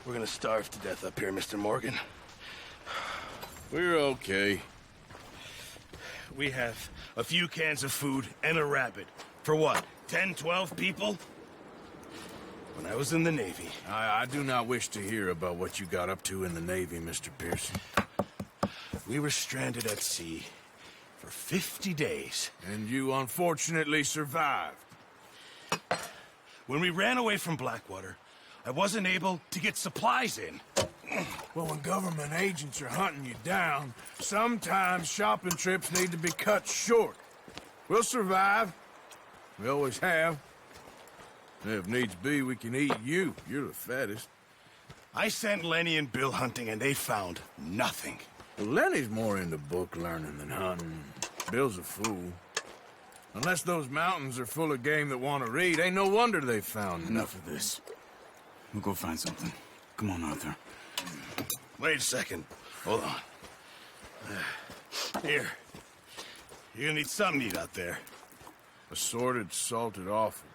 We're gonna starve to death up here, Mr. Morgan. We're okay. We have a few cans of food and a rabbit. For what, 10, 12 people? When I was in the Navy... I do not wish to hear about what you got up to in the Navy, Mr. Pearson. We were stranded at sea for 50 days. And you unfortunately survived. When we ran away from Blackwater, I wasn't able to get supplies in. Well, when government agents are hunting you down, sometimes shopping trips need to be cut short. We'll survive. We always have. If needs be, we can eat you. You're the fattest. I sent Lenny and Bill hunting, and they found nothing. Well, Lenny's more into book learning than hunting. Bill's a fool. Unless those mountains are full of game that want to read, ain't no wonder they found Enough of this. We'll go find something. Come on, Arthur. Wait a second. Hold on. Here. You're gonna need something to eat out there. Assorted, salted offal.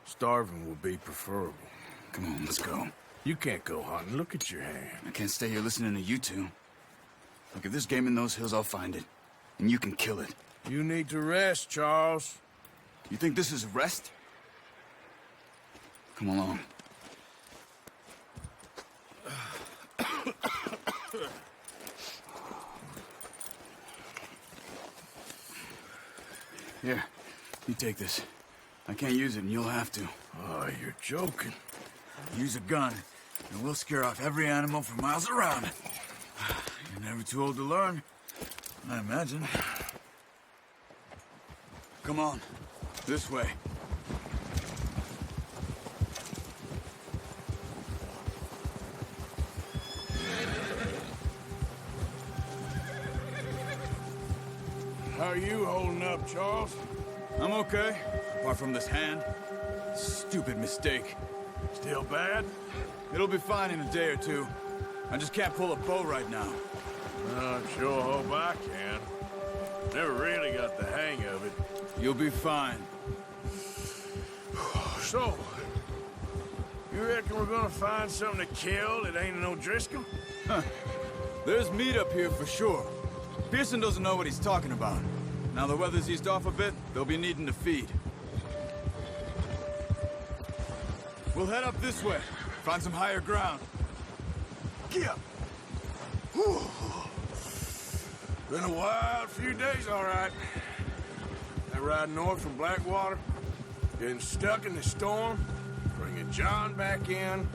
Starving will be preferable. Come on, let's go. You can't go hunting. Look at your hand. I can't stay here listening to you two. Look, if there's game in those hills, I'll find it. And you can kill it. You need to rest, Charles. You think this is rest? Come along. Here, you take this. I can't use it, and you'll have to. Oh, you're joking. Use a gun, and we'll scare off every animal for miles around. You're never too old to learn, I imagine. Come on, this way. How are you holding up, Charles? I'm okay, apart from this hand. Stupid mistake. Still bad? It'll be fine in a day or two. I just can't pull a bow right now. I sure hope I can. Never really got the hang of it. You'll be fine. So, you reckon we're gonna find something to kill that ain't no Driscoll? Huh. There's meat up here for sure. Pearson doesn't know what he's talking about. Now the weather's eased off a bit, they'll be needing to feed. We'll head up this way. Find some higher ground. Yeah. Whew. Been a wild few days, all right. That ride north from Blackwater, getting stuck in the storm, bringing John back in.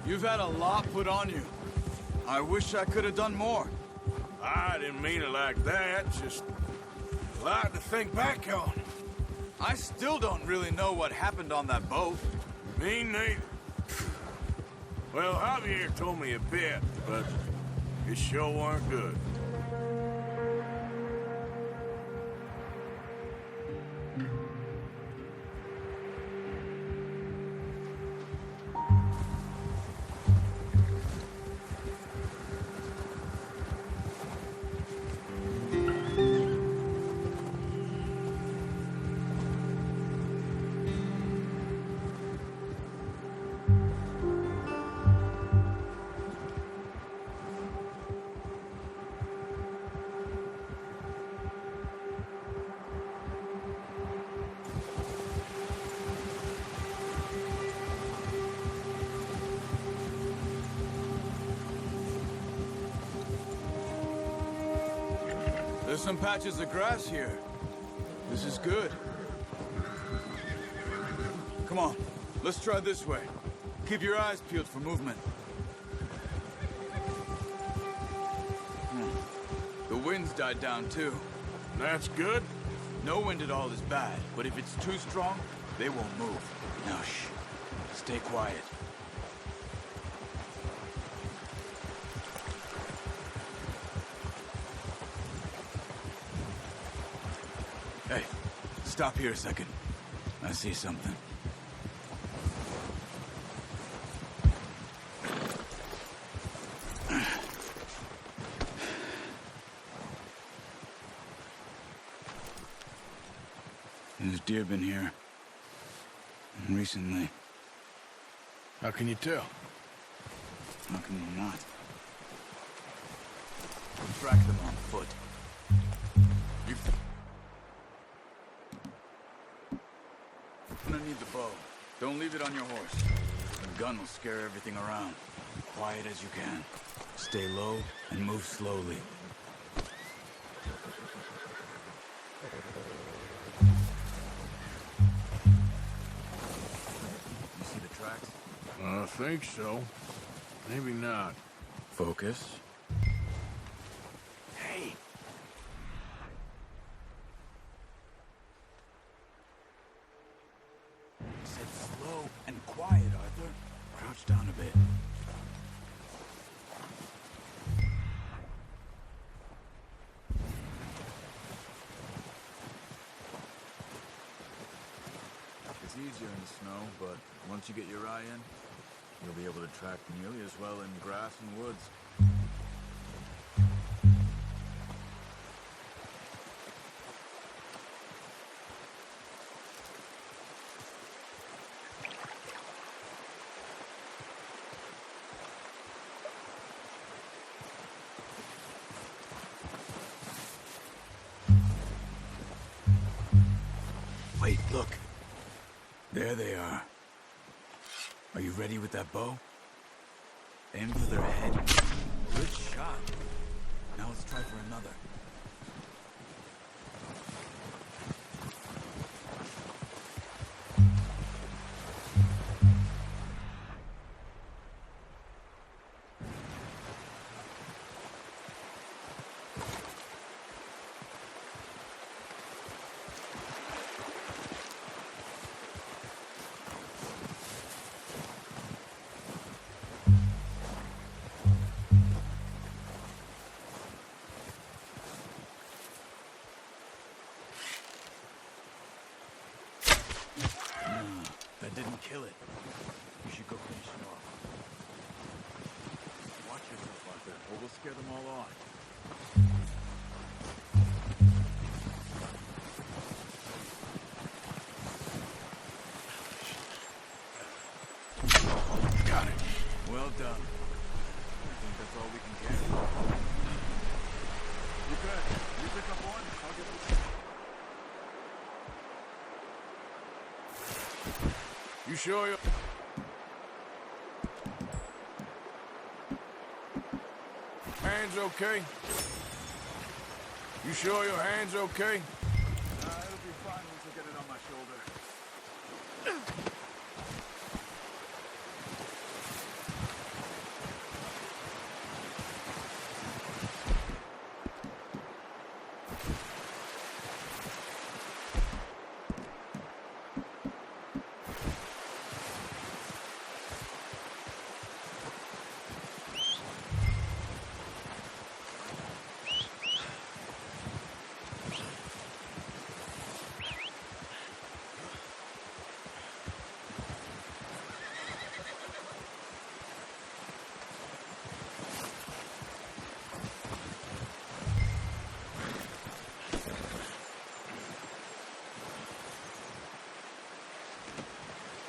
You've had a lot put on you. I wish I could have done more. I didn't mean it like that, just a lot to think back on. I still don't really know what happened on that boat. Me neither. Well, Javier told me a bit, but it sure weren't good. There's some patches of grass here. This is good. Come on, let's try this way. Keep your eyes peeled for movement. The wind's died down too. That's good. No wind at all is bad, but if it's too strong, They won't move. Now, shh. Stay quiet. Hey, stop here a second. I see something. There's deer been here. Recently. How can you tell? How can you not? We'll track them on foot. You... I'm gonna need the bow. Don't leave it on your horse. The gun will scare everything around. Quiet as you can. Stay low and move slowly. You see the tracks? I think so. Maybe not. Focus. Hey! I said slow and quiet, Arthur. Crouch down a bit. It's easier in the snow, but once you get your eye in, you'll be able to track nearly as well in grass and woods. Wait, look. There they are. Are you ready with that bow? Aim for their head. Good shot. Now let's try for another. That didn't kill it. You should go finish it off. Watch yourself, Arthur, or we'll scare them all off. Got it. Well done. I think that's all we can get. You good? You pick up one, I'll get the... You sure you... Hands okay? You sure your hand's okay? It'll be fine once I get it on my shoulder.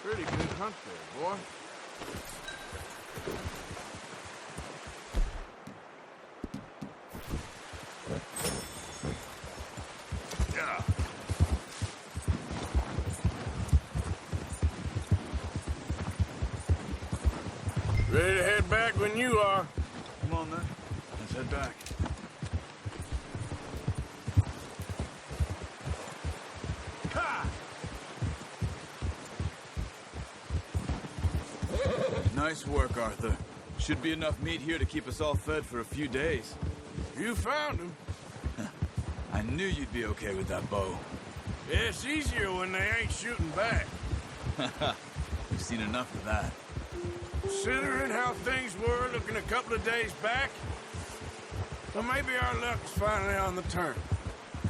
Pretty good hunt there, boy. Yeah. Ready to head back when you are. Come on, then. Let's head back. Nice work, Arthur. Should be enough meat here to keep us all fed for a few days. You found him. I knew you'd be okay with that bow. Yeah, it's easier when they ain't shooting back. We've seen enough of that. Considering how things were looking a couple of days back, well, maybe our luck's finally on the turn.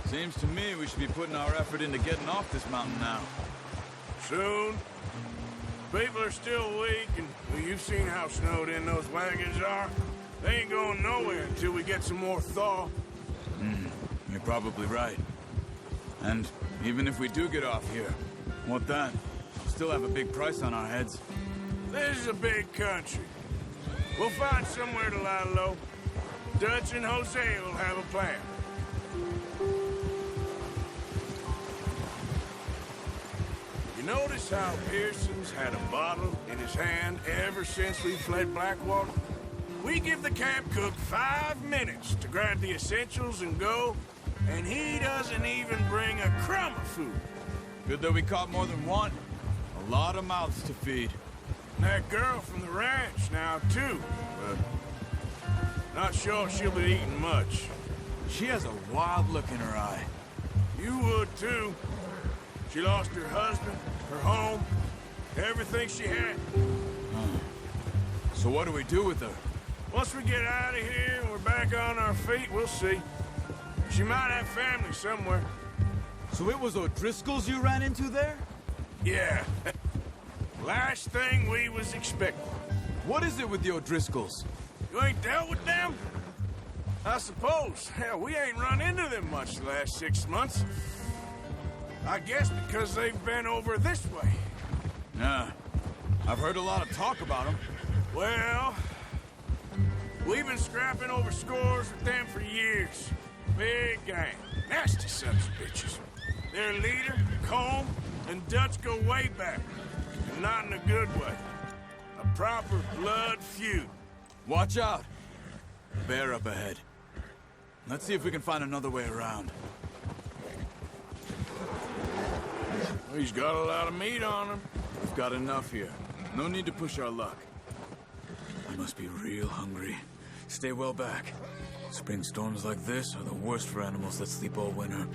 Seems to me we should be putting our effort into getting off this mountain now. Soon. People are still weak, and well, you've seen how snowed in those wagons are. They ain't going nowhere until we get some more thaw. You're probably right. And even if we do get off here, what then? We'll still have a big price on our heads. This is a big country. We'll find somewhere to lie low. Dutch and Jose will have a plan. You notice how Pearson's had a bottle in his hand ever since we fled Blackwater? We give the camp cook 5 minutes to grab the essentials and go, and he doesn't even bring a crumb of food. Good that we caught more than one. A lot of mouths to feed. And that girl from the ranch now, too. But not sure she'll be eating much. She has a wild look in her eye. You would, too. She lost her husband, her home, everything she had. So what do we do with her? Once we get out of here and we're back on our feet, we'll see. She might have family somewhere. So it was O'Driscoll's you ran into there? Yeah. Last thing we was expecting. What is it with the O'Driscolls? You ain't dealt with them? I suppose. Hell, we ain't run into them much the last 6 months. I guess because they've been over this way. Nah. I've heard a lot of talk about them. Well, we've been scrapping over scores with them for years. Big gang. Nasty sons of bitches. Their leader, Combe, and Dutch go way back. And not in a good way. A proper blood feud. Watch out. Bear up ahead. Let's see if we can find another way around. He's got a lot of meat on him. We've got enough here. No need to push our luck. You must be real hungry. Stay well back. Spring storms like this are the worst for animals that sleep all winter.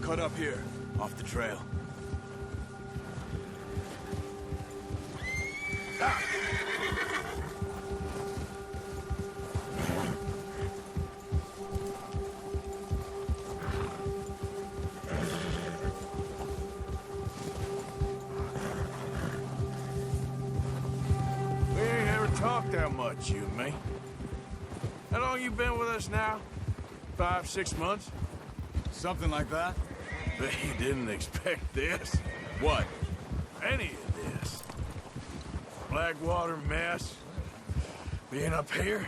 Cut up here, off the trail. Ah. We ain't ever talked that much, you and me. How long you been with us now? 5, 6 months? Something like that? They didn't expect this. What? Any of this. Blackwater mess. Being up here?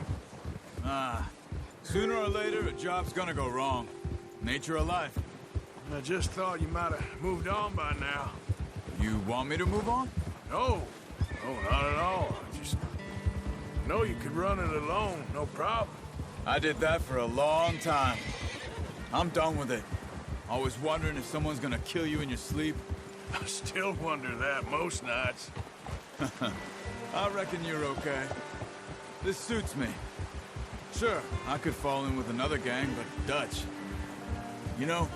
Sooner or later, a job's gonna go wrong. Nature of life. I just thought you might have moved on by now. You want me to move on? No. No, not at all. I just know you could run it alone, no problem. I did that for a long time. I'm done with it. Always wondering if someone's gonna kill you in your sleep. I still wonder that most nights. I reckon you're okay. This suits me. Sure, I could fall in with another gang, but Dutch. You know,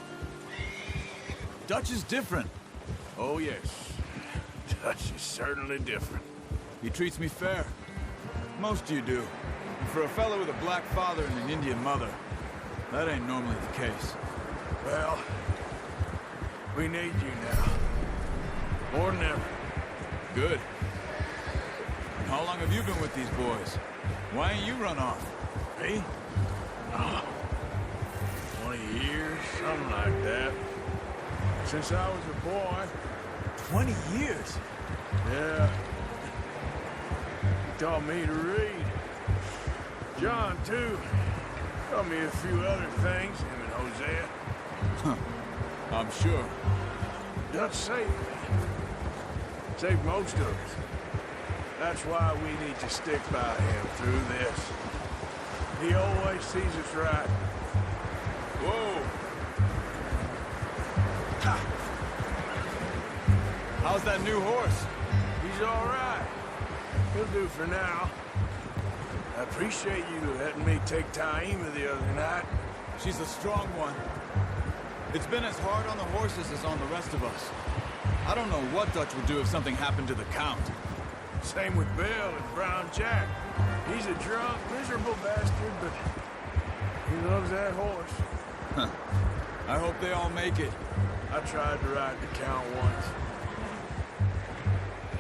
Dutch is different. Oh, yes. Dutch is certainly different. He treats me fair. Most of you do. And for a fellow with a black father and an Indian mother, that ain't normally the case. Well, we need you now. More than ever. Good. And how long have you been with these boys? Why ain't you run off? Me? 20 years, something like that. Since I was a boy. 20 years? Yeah. He taught me to read. John, too. Taught me a few other things, him and Hosea. I'm sure. Dutch saved me. Saved most of us. That's why we need to stick by him through this. He always sees us right. How's that new horse? He's all right. He'll do for now. I appreciate you letting me take Taima the other night. She's a strong one. It's been as hard on the horses as on the rest of us. I don't know what Dutch would do if something happened to the Count. Same with Bill and Brown Jack. He's a drunk, miserable bastard, but he loves that horse. Huh. I hope they all make it. I tried to ride the Count once.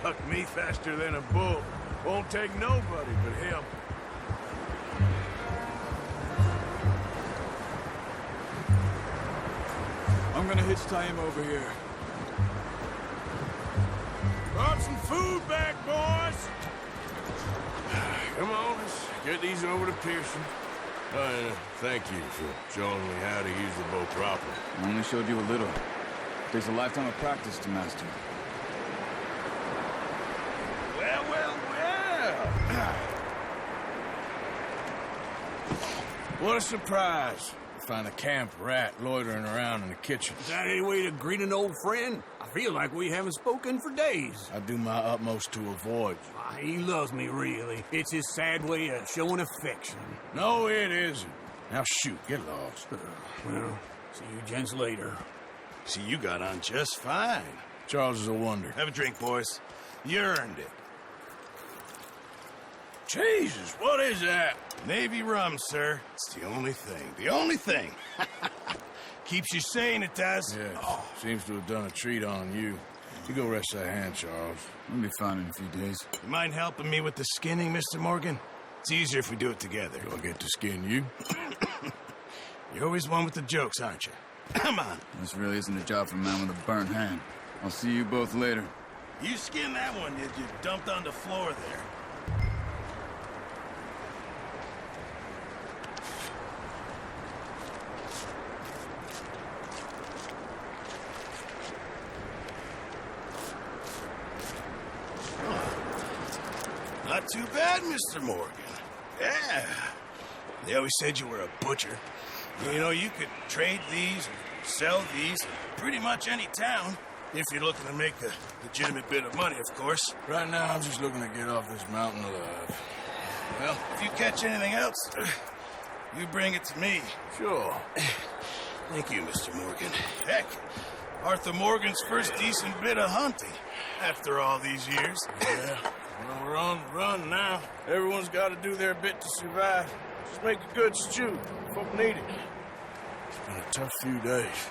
Hucked me faster than a bull. Won't take nobody but him. I'm gonna hitch Taima over here. Brought some food back, boys. Come on, let's get these over to Pearson. Thank you for showing me how to use the bow properly. I only showed you a little. Takes a lifetime of practice to master. Well, well, well. What a surprise. Find a camp rat loitering around in the kitchen. Is that any way to greet an old friend? I feel like we haven't spoken for days. I do my utmost to avoid you. He loves me, really. It's his sad way of showing affection. No, it isn't. Now shoot, get lost. Well, see you gents later. See, you got on just fine. Charles is a wonder. Have a drink, boys. You earned it. Jesus, what is that? Navy rum, sir. It's the only thing. The only thing. Keeps you sane, it does. Yeah, seems to have done a treat on you. You go rest that hand, Charles. We'll be fine in a few days. You mind helping me with the skinning, Mr. Morgan? It's easier if we do it together. Do I get to skin you? You're always one with the jokes, aren't you? Come on. This really isn't a job for a man with a burnt hand. I'll see you both later. You skinned that one you dumped on the floor there. Not too bad, Mr. Morgan. Yeah. They always said you were a butcher. You know, you could trade these and sell these in pretty much any town. If you're looking to make a legitimate bit of money, of course. Right now, I'm just looking to get off this mountain alive. Well, if you catch anything else, you bring it to me. Sure. Thank you, Mr. Morgan. Heck, Arthur Morgan's first decent bit of hunting after all these years. Yeah. Well, we're on the run now. Everyone's got to do their bit to survive. Just make a good stew. Folk need it. It's been a tough few days.